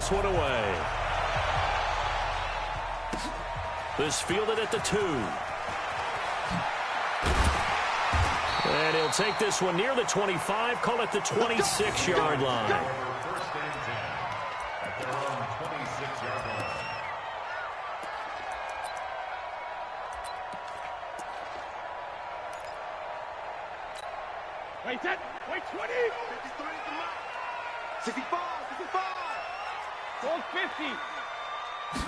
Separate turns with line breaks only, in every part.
this one away. This fielded at the 2. And he'll take this one near the 25, call it the 26-yard line.
First and 10 at their own 26-yard line.
Wait, set. Wait, 20.
53 at the mark. 65, 65.
Goal 50.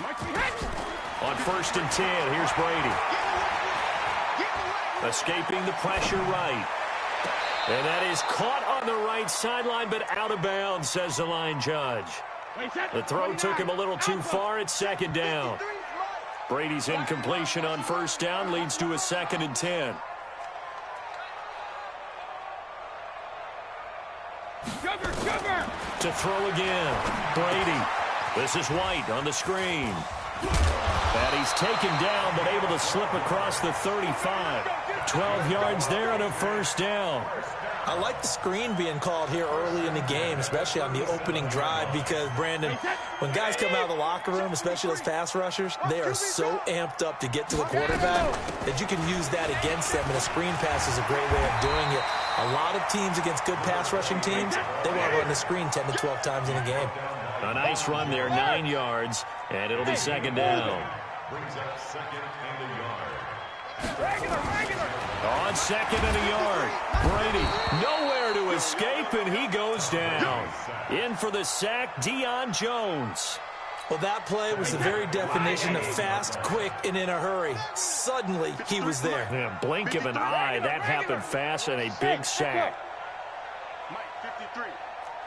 Mark me hit.
On first and 10, here's Brady. Escaping the pressure right. And that is caught on the right sideline, but out of bounds, says the line judge. The throw took him a little too far at second down. Brady's incompletion on first down leads to a 2nd and 10. To throw again. Brady. This is White on the screen. And he's taken down, but able to slip across the 35. 12 yards there and a first down.
I like the screen being called here early in the game, especially on the opening drive, because, Brandon, when guys come out of the locker room, especially those pass rushers, they are so amped up to get to the quarterback that you can use that against them, and a screen pass is a great way of doing it. A lot of teams against good pass rushing teams, they want to run the screen 10 to 12 times in a game.
A nice run there, 9 yards, and it'll be second down.
Brings up 2nd and a yard.
On 2nd and a yard, Brady nowhere to escape, and he goes down. In for the sack, Deion Jones.
Well, that play was the very definition of fast, quick, and in a hurry. Suddenly, he was there.
Yeah, blink of an eye, that happened fast, and a big sack.
Mike,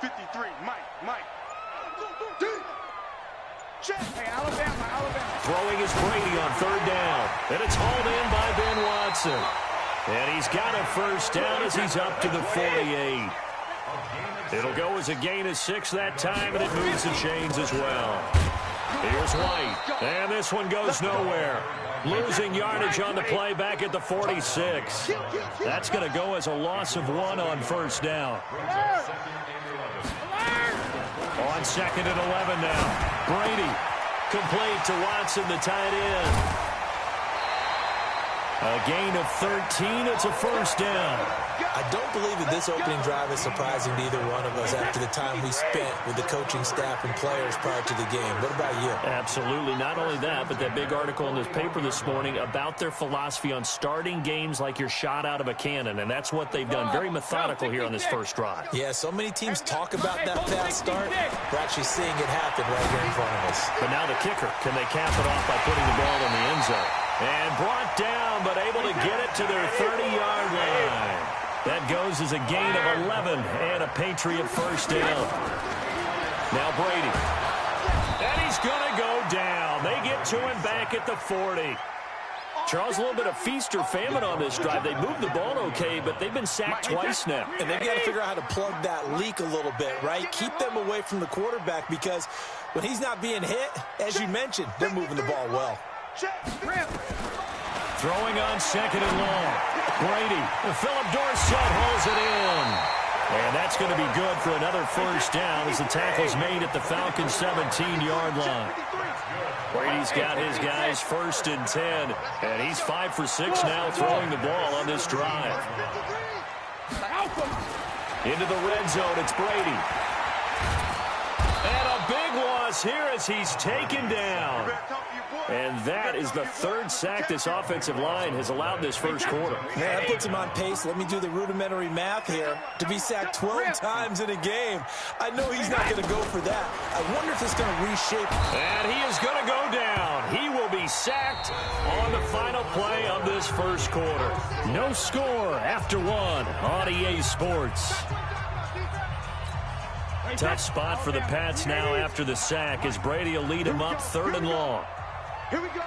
53, Mike.
Hey, Alabama.
Throwing is Brady on 3rd down. And it's hauled in by Ben Watson. And he's got a first down as he's up to the 48. It'll go as a gain of 6 that time, and it moves the chains as well. Here's White. And this one goes nowhere. Losing yardage on the play back at the 46. That's going to go as a loss of 1 on first down. On 2nd and 11 now. Brady complete to Watson, the tight end. A gain of 13. It's a first down.
I don't believe that this opening drive is surprising to either one of us after the time we spent with the coaching staff and players prior to the game. What about you?
Absolutely. Not only that, but that big article in this paper this morning about their philosophy on starting games like you're shot out of a cannon, and that's what they've done. Very methodical here on this first drive.
Yeah, so many teams talk about that fast start. We're actually seeing it happen right here in front of us.
But now the kicker. Can they cap it off by putting the ball in the end zone? And brought down, but able to get it to their 30-yard line. That goes as a gain of 11 and a Patriot first down. Now Brady. And he's going to go down. They get to him back at the 40. Charles, a little bit of feast or famine on this drive. They moved the ball okay, but they've been sacked twice now.
And they've got to figure out how to plug that leak a little bit, right? Keep them away from the quarterback, because when he's not being hit, as you mentioned, they're moving the ball well.
Throwing on 2nd and long. Brady. Philip Dorsett holds it in. And that's going to be good for another first down as the tackle's made at the Falcons' 17-yard line. Brady's got his guys 1st and 10. And he's 5 for 6 now throwing the ball on this drive. Into the red zone, it's Brady. And a big loss here as he's taken down. And that is the 3rd sack this offensive line has allowed this first quarter.
Yeah, that puts him on pace. Let me do the rudimentary math here. To be sacked 12 times in a game, I know he's not going to go for that. I wonder if it's going to reshape.
And he is going to go down. He will be sacked on the final play of this first quarter. No score after 1 on EA Sports. Tough spot for the Pats now after the sack as Brady will lead him up 3rd and long.
Here we go.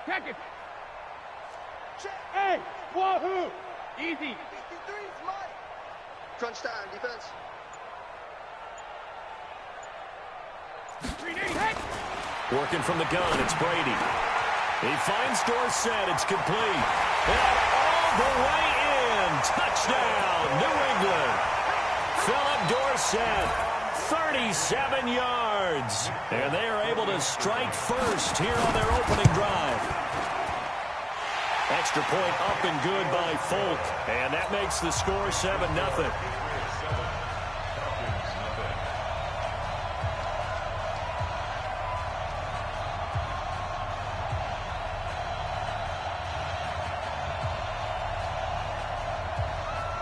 Check it. Hey, wahoo! Easy.
53's Mike. Crunch time, defense.
Working from the gun, it's Brady. He finds Dorsett. It's complete. And all the way in. Touchdown, New England. Philip Dorsett, 37 yards. And they are able to strike first here on their opening drive. Extra point up and good by Folk. And that makes the score 7-0.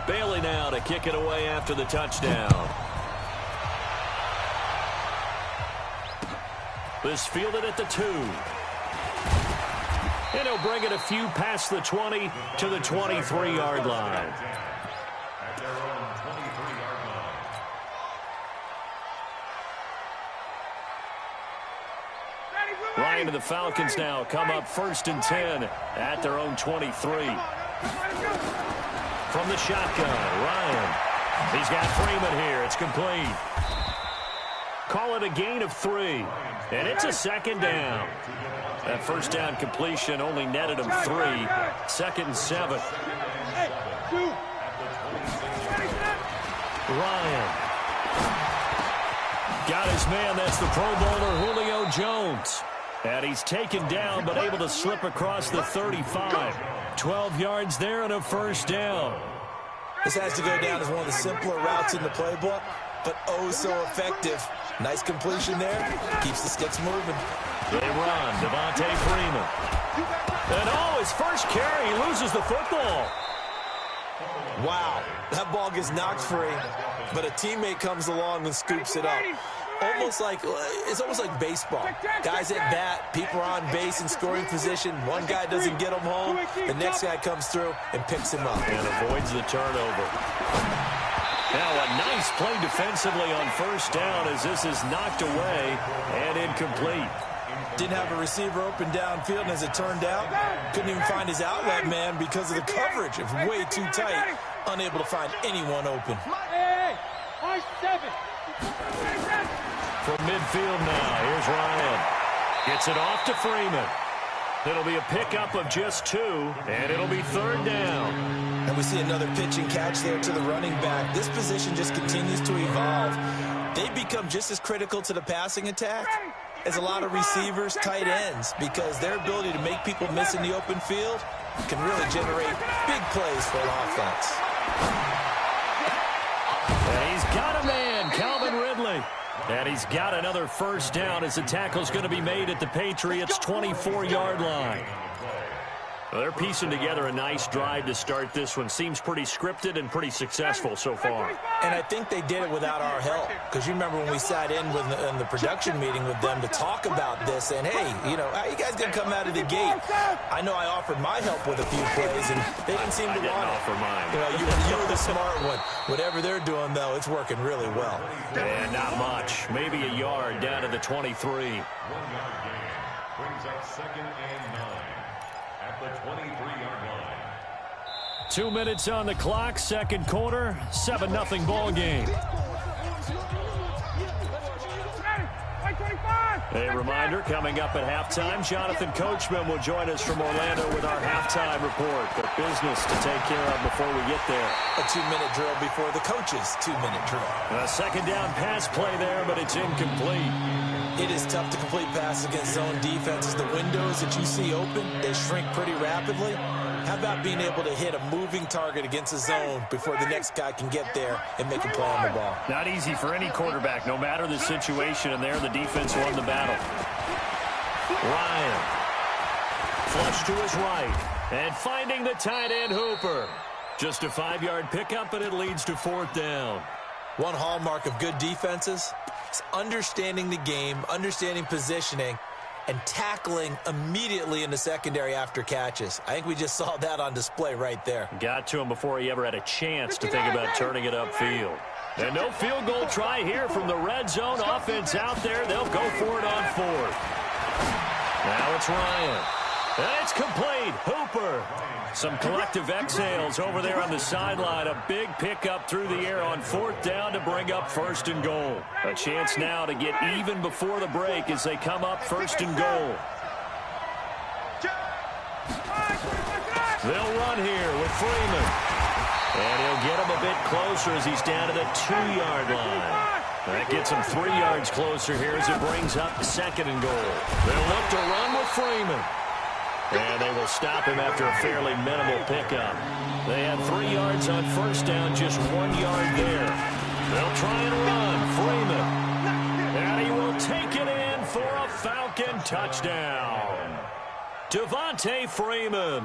Bailey now to kick it away after the touchdown. This fielded at the 2. And he'll bring it a few past the 20 to the 23-yard line.
At their own 23-yard line.
Ryan and the Falcons now come up 1st and 10 at their own 23. From the shotgun, Ryan. He's got Freeman here. It's complete. Call it a gain of 3. And it's a 2nd down. That first down completion only netted him 3. 2nd and 7. Ryan. Got his man. That's the Pro Bowler Julio Jones. And he's taken down but able to slip across the 35. 12 yards there and a first down.
This has to go down as one of the simpler routes in the playbook, but oh so effective. Nice completion there. Keeps the sticks moving.
They run. Devontae Freeman. And his first carry. He loses the football.
Wow. That ball gets knocked free, but a teammate comes along and scoops it up. It's almost like baseball. Guys at bat, people are on base in scoring position. One guy doesn't get him home. The next guy comes through and picks him up.
And avoids the turnover. Now a nice play defensively on first down as this is knocked away and incomplete.
Didn't have a receiver open downfield, and as it turned out, couldn't even find his outlet man because of the coverage. It was way too tight. Unable to find anyone open.
From midfield now, here's Ryan. Gets it off to Freeman. It'll be a pickup of just 2, and it'll be 3rd down.
And we see another pitch and catch there to the running back. This position just continues to evolve. They become just as critical to the passing attack as a lot of receivers, tight ends, because their ability to make people miss in the open field can really generate big plays for an offense.
And he's got a man, Calvin Ridley. And he's got another first down as the tackle's going to be made at the Patriots' 24-yard line. Well, they're piecing together a nice drive to start this one. Seems pretty scripted and pretty successful so far.
And I think they did it without our help. Because you remember when we sat in the production meeting with them to talk about this, and hey, how you guys going to come out of the gate? I know I offered my help with a few plays, and they didn't seem to want it.
I didn't offer mine.
You were the smart one. Whatever they're doing, though, it's working really well.
And not much. Maybe a yard down to the 23.
1-yard gain brings up 2nd and 9. At the 23-yard line.
2 minutes on the clock, second quarter, 7-0 ball game. A reminder, coming up at halftime, Jonathan Coachman will join us from Orlando with our halftime report. The business to take care of before we get there.
A 2-minute drill before the coach's 2-minute drill.
A second down pass play there, but it's incomplete.
It is tough to complete passes against zone defenses. The windows that you see open, they shrink pretty rapidly. How about being able to hit a moving target against a zone before the next guy can get there and make a play on the ball?
Not easy for any quarterback, no matter the situation, and there the defense won the battle. Ryan. Flush to his right. And finding the tight end Hooper. Just a 5-yard pickup, and it leads to 4th down.
One hallmark of good defenses is understanding the game, understanding positioning, and tackling immediately in the secondary after catches. I think we just saw that on display right there.
Got to him before he ever had a chance to think about turning it upfield. And no field goal try here from the red zone. Offense out there. They'll go for it on 4th. Now it's Ryan. And it's complete. Hooper. Some collective exhales over there on the sideline. A big pickup through the air on 4th down to bring up 1st and goal. A chance now to get even before the break as they come up 1st and goal. They'll run here with Freeman. And he'll get him a bit closer as he's down to the 2-yard line. That gets him 3 yards closer here as it brings up 2nd and goal. They'll look to run with Freeman. And they will stop him after a fairly minimal pickup. They had 3 yards on first down, just 1 yard there. They'll try and run. Freeman. And he will take it in for a Falcon touchdown. Devontae Freeman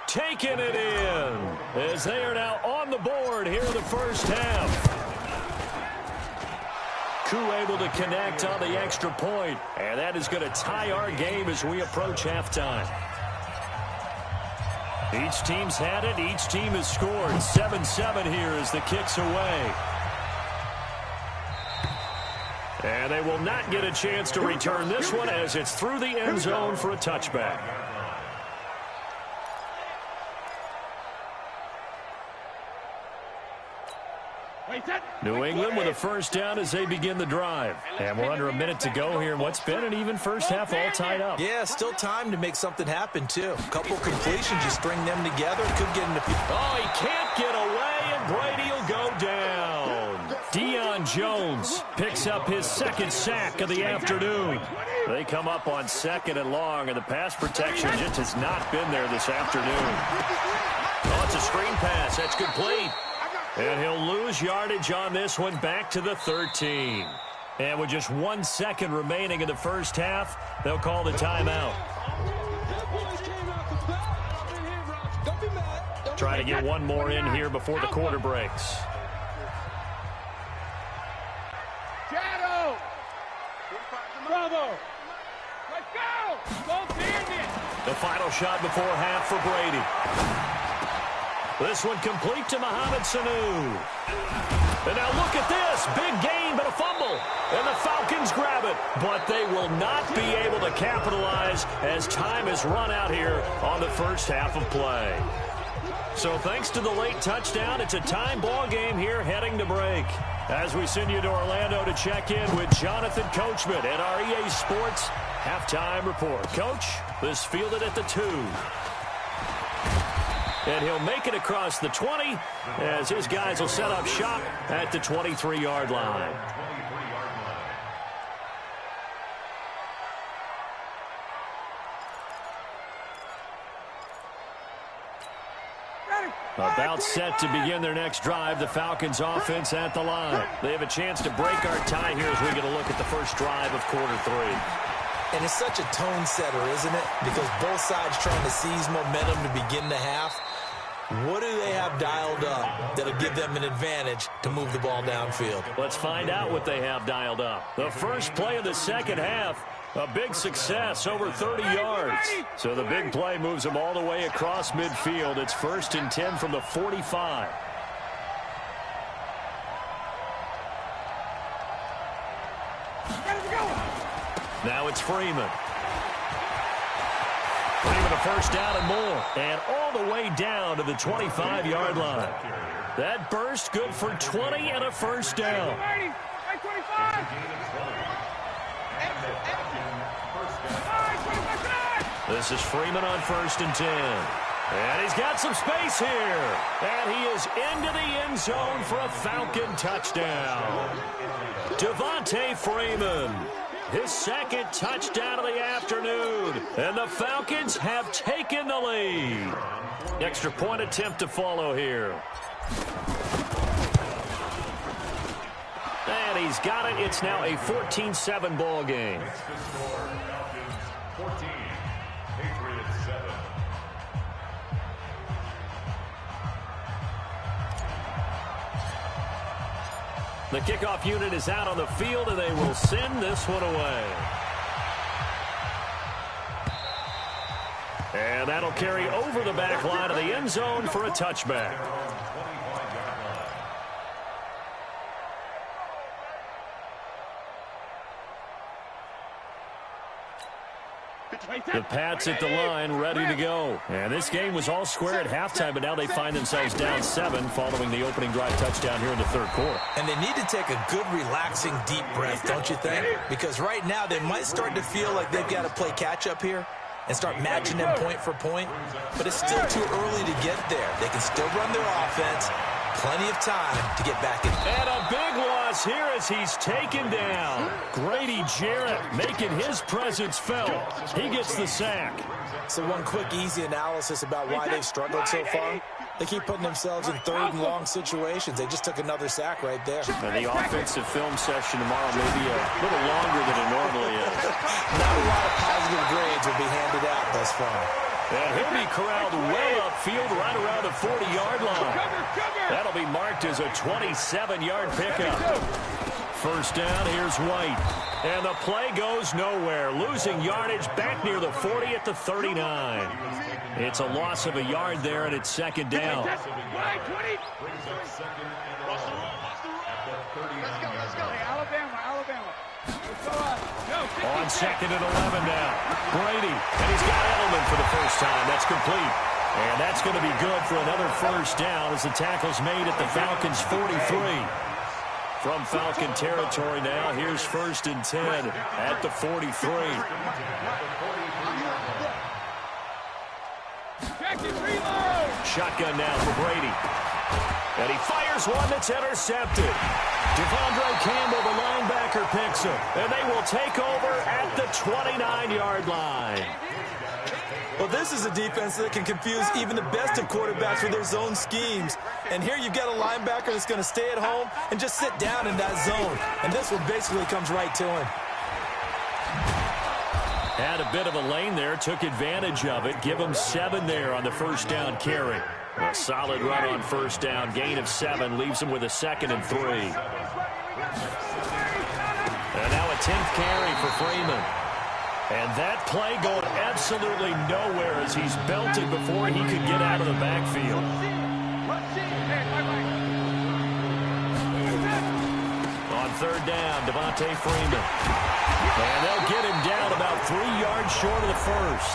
taking it in as they are now on the board here in the first half. Koo able to connect on the extra point, and that is going to tie our game as we approach halftime. Each team's had it. Each team has scored. 7-7 here as the kick's away. And they will not get a chance to return this one as it's through the end zone for a touchback. New England with a first down as they begin the drive. And we're under a minute to go here in what's been an even first half, all tied up.
Yeah, still time to make something happen, too. A couple completions, you string them together, it could get into...
Oh, he can't get away, and Brady will go down. Deion Jones picks up his 2nd sack of the afternoon. They come up on 2nd and long, and the pass protection just has not been there this afternoon. Oh, it's a screen pass. That's complete. And he'll lose yardage on this one back to the 13. And with just 1 second remaining in the first half, they'll call the timeout. Try to get one more in here before the quarter breaks.
Shadow! Bravo! Let's go! Go Bandit!
The final shot before half for Brady. This one complete to Mohamed Sanu. And now look at this. Big gain, but a fumble. And the Falcons grab it. But they will not be able to capitalize as time has run out here on the first half of play. So thanks to the late touchdown, it's a time ball game here heading to break. As we send you to Orlando to check in with Jonathan Coachman at our EA Sports Halftime Report. Coach, this fielded at the 2. And he'll make it across the 20 as his guys will set up shop at the 23-yard line. About set to begin their next drive, the Falcons offense at the line. They have a chance to break our tie here as we get a look at the first drive of quarter 3.
And it's such a tone setter, isn't it? Because both sides trying to seize momentum to begin the half. What do they have dialed up that'll give them an advantage to move the ball downfield?
Let's find out what they have dialed up. The first play of the second half, a big success, over 30 yards. So the big play moves them all the way across midfield. It's 1st and 10 from the 45. Now it's Freeman. Freeman a first down and more. And all the way down to the 25-yard line. That burst good for 20 and a first down. This is Freeman on 1st and 10. And he's got some space here. And he is into the end zone for a Falcon touchdown. Devontae Freeman. His 2nd touchdown of the afternoon. And the Falcons have taken the lead. Extra point attempt to follow here. And he's got it. It's now a 14-7 ball game.
14, Patriots 7.
The kickoff unit is out on the field, and they will send this one away. And that'll carry over the back line of the end zone for a touchback. The Pats at the line, ready to go. And this game was all square at halftime, but now they find themselves down 7 following the opening drive touchdown here in the 3rd quarter.
And they need to take a good, relaxing, deep breath, don't you think? Because right now they might start to feel like they've got to play catch-up here. and start matching them point for point. But it's still too early to get there. They can still run their offense. Plenty of time to get back in.
And a big loss here as he's taken down. Grady Jarrett making his presence felt. He gets the sack.
So one quick, easy analysis about why they've struggled so far. They keep putting themselves in third and long situations. They just took another sack right there.
And the offensive film session tomorrow may be a little longer than it normally is.
Not a lot of positive grades will be handed out thus far.
And he'll be corralled well upfield right around the 40-yard line. That'll be marked as a 27-yard pickup. First down, here's White. And the play goes nowhere. Losing yardage back near the 40 at the 39. It's a loss of a yard there, and it's second down.
Let's go. Alabama.
On second and 11 now. Brady, and he's got Edelman for the first time. That's complete. And that's going to be good for another first down as the tackle's made at the Falcons' 43. From Falcon territory now, here's first and 10 at the 43. Shotgun now for Brady. And he fires one that's intercepted. Devondre Campbell, the linebacker, picks him. And they will take over at the 29-yard line.
Well, this is a defense that can confuse even the best of quarterbacks with their zone schemes. And here you've got a linebacker that's going to stay at home and just sit down in that zone. And this one basically comes right to him.
Had a bit of a lane there, took advantage of it. Give him 7 there on the first down carry. A solid run on first down. Gain of 7 leaves him with a 2nd and 3. And now a 10th carry for Freeman. And that play going absolutely nowhere as he's belted before he could get out of the backfield. On third down, Devontae Freeman. And they'll get him down about 3 yards short of the first.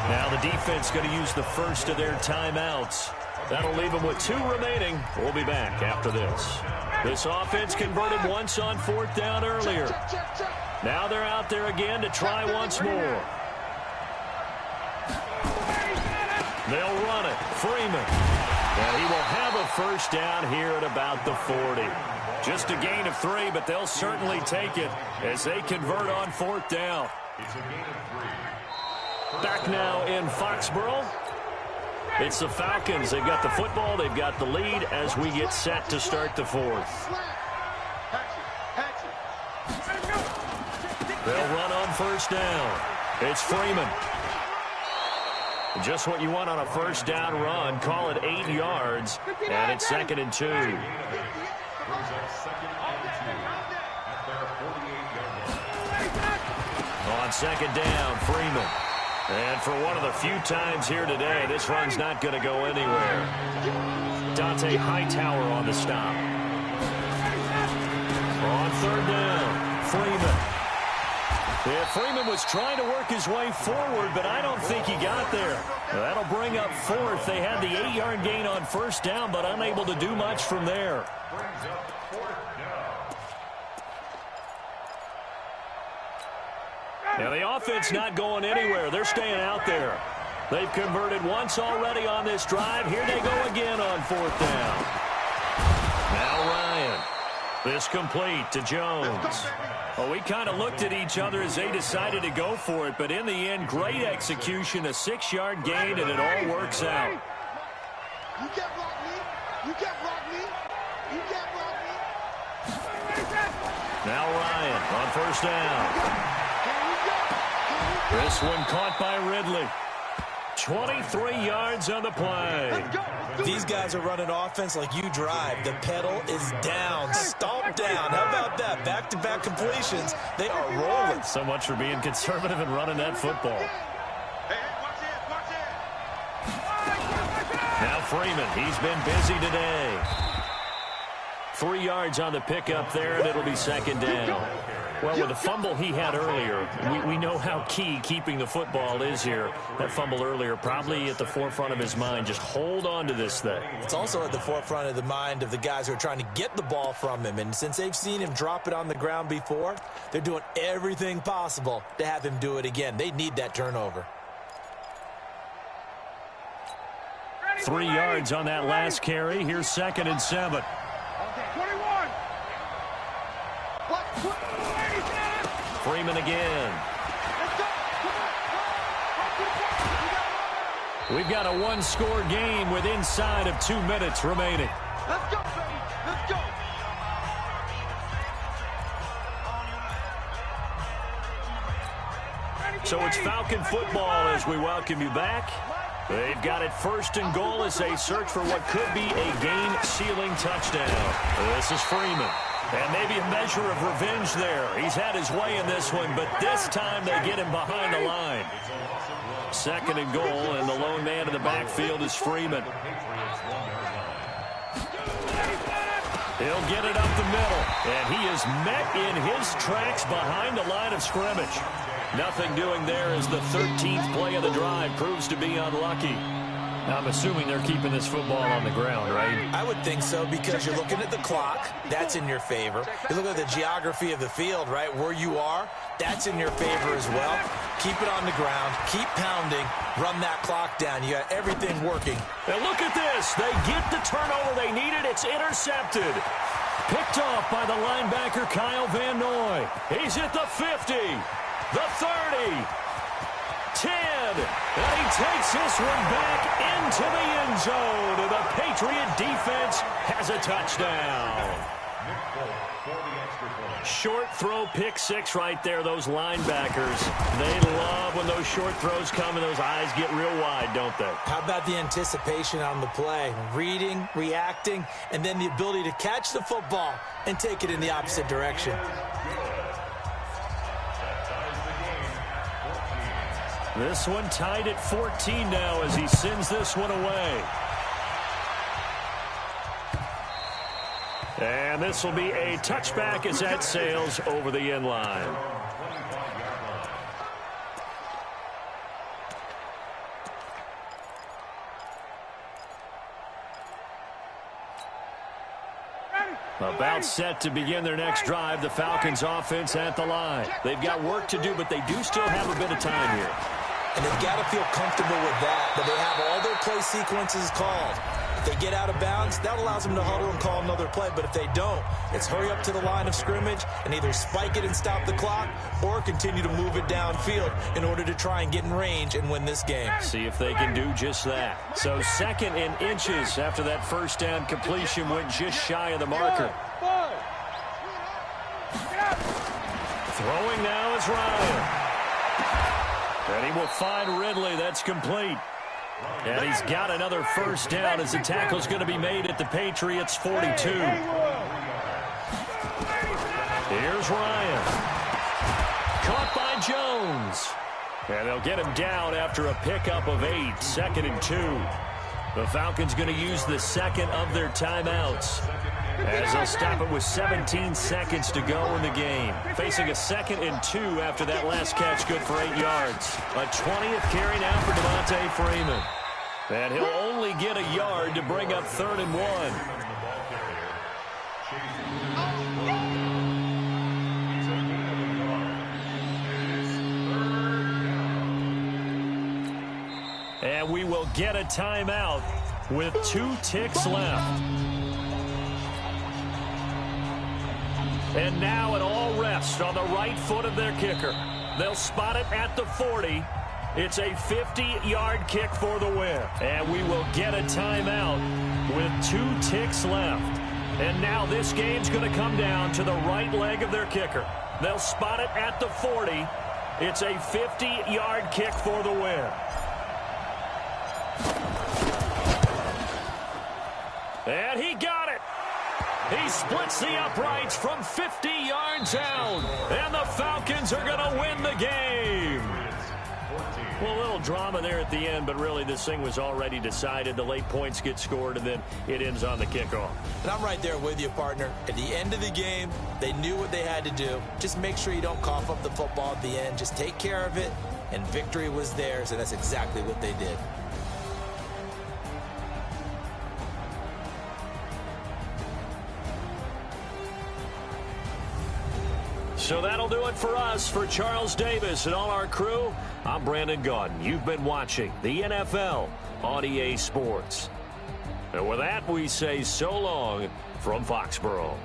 Now the defense going to use the first of their timeouts. That'll leave them with 2 remaining. We'll be back after this. This offense converted once on fourth down earlier. Now they're out there again to try once more. They'll run it. Freeman. And he will have a first down here at about the 40. Just a gain of 3, but they'll certainly take it as they convert on fourth down.
It's a gain of 3.
Back now in Foxborough. It's the Falcons. They've got the football. They've got the lead as we get set to start the fourth. They'll run on first down. It's Freeman. Just what you want on a first down run. Call it 8 yards. And it's 2nd and 2. On second down, Freeman. And for one of the few times here today, this run's not going to go anywhere. Dante Hightower on the stop. On third down, Freeman. Yeah, Freeman was trying to work his way forward, but I don't think he got there. That'll bring up fourth. They had the 8-yard gain on first down, but unable to do much from there. Now the offense not going anywhere. They're staying out there. They've converted once already on this drive. Here they go again on fourth down. Now Ryan. This complete to Jones. Well, we kind of looked at each other as they decided to go for it, but in the end, great execution, a 6-yard gain, and it all works out.
You can't block me. You can't block me. You can't block me.
Now Ryan on first down. This one caught by Ridley. 23 yards on the play.
These guys are running offense like you drive. The pedal is down, stomped down. How about that? Back-to-back completions. They are rolling.
So much for being conservative and running that football. Now Freeman, he's been busy today. 3 yards on the pickup there, and it'll be second down. Well, with the fumble he had earlier, we know how key keeping the football is here. That fumble earlier probably at the forefront of his mind. Just hold on to this thing.
It's also at the forefront of the mind of the guys who are trying to get the ball from him. And since they've seen him drop it on the ground before, they're doing everything possible to have him do it again. They need that turnover.
3 yards on that last carry. Here's 2nd and 7.
21.
Freeman again. We've got a one-score game with inside of 2 minutes remaining.
Let's go, baby. Let's go.
So it's Falcon football as we welcome you back. They've got it 1st and goal as they search for what could be a game-sealing touchdown. This is Freeman. And maybe a measure of revenge there. He's had his way in this one, but this time they get him behind the line. 2nd and goal, and the lone man in the backfield is Freeman. He'll get it up the middle, and he is met in his tracks behind the line of scrimmage. Nothing doing there as the 13th play of the drive proves to be unlucky. I'm assuming they're keeping this football on the ground, right?
I would think so, because you're looking at the clock. That's in your favor. You look at the geography of the field, right? Where you are, that's in your favor as well. Keep it on the ground. Keep pounding. Run that clock down. You got everything working.
And look at this. They get the turnover they needed. It's intercepted. Picked off by the linebacker, Kyle Van Noy. He's at the 50, the 30, 10, and he takes this one back into the end zone, and the Patriot defense has a touchdown. Short throw, pick 6 right there, those linebackers. They love when those short throws come and those eyes get real wide, don't they?
How about the anticipation on the play? Reading, reacting, and then the ability to catch the football and take it in the opposite direction.
This one tied at 14 now as he sends this one away. And this will be a touchback as that sails over the end line. About set to begin their next drive, the Falcons offense at the line. They've got work to do, but they do still have a bit of time here.
And they've got to feel comfortable with that they have all their play sequences called. If they get out of bounds, that allows them to huddle and call another play. But if they don't, it's hurry up to the line of scrimmage and either spike it and stop the clock or continue to move it downfield in order to try and get in range and win this game.
See if they can do just that. So 2nd and inches after that first down completion went just shy of the marker. Throwing now is Ryan. And he will find Ridley. That's complete. And he's got another first down as the tackle's going to be made at the Patriots' 42. Here's Ryan. Caught by Jones. And they'll get him down after a pickup of 8. 2nd and 2. The Falcons going to use the 2nd of their timeouts as they'll stop it with 17 seconds to go in the game. Facing a 2nd and 2 after that last catch, good for 8 yards. A 20th carry now for Devontae Freeman. And he'll only get a yard to bring up 3rd and 1. And we will get a timeout with 2 ticks left. And now it all rests on the right foot of their kicker. They'll spot it at the 40. It's a 50-yard kick for the win. And we will get a timeout with 2 ticks left. And now this game's going to come down to the right leg of their kicker. They'll spot it at the 40. It's a 50-yard kick for the win. And he got it. He splits the uprights from 50 yards out. And the Falcons are going to win the game. Well, a little drama there at the end, but really this thing was already decided. The late points get scored, and then it ends on the kickoff.
And I'm right there with you, partner. At the end of the game, they knew what they had to do. Just make sure you don't cough up the football at the end. Just take care of it, and victory was theirs, and that's exactly what they did.
So that'll do it for us. For Charles Davis and all our crew, I'm Brandon Gaudin. You've been watching the NFL on EA Sports. And with that, we say so long from Foxborough.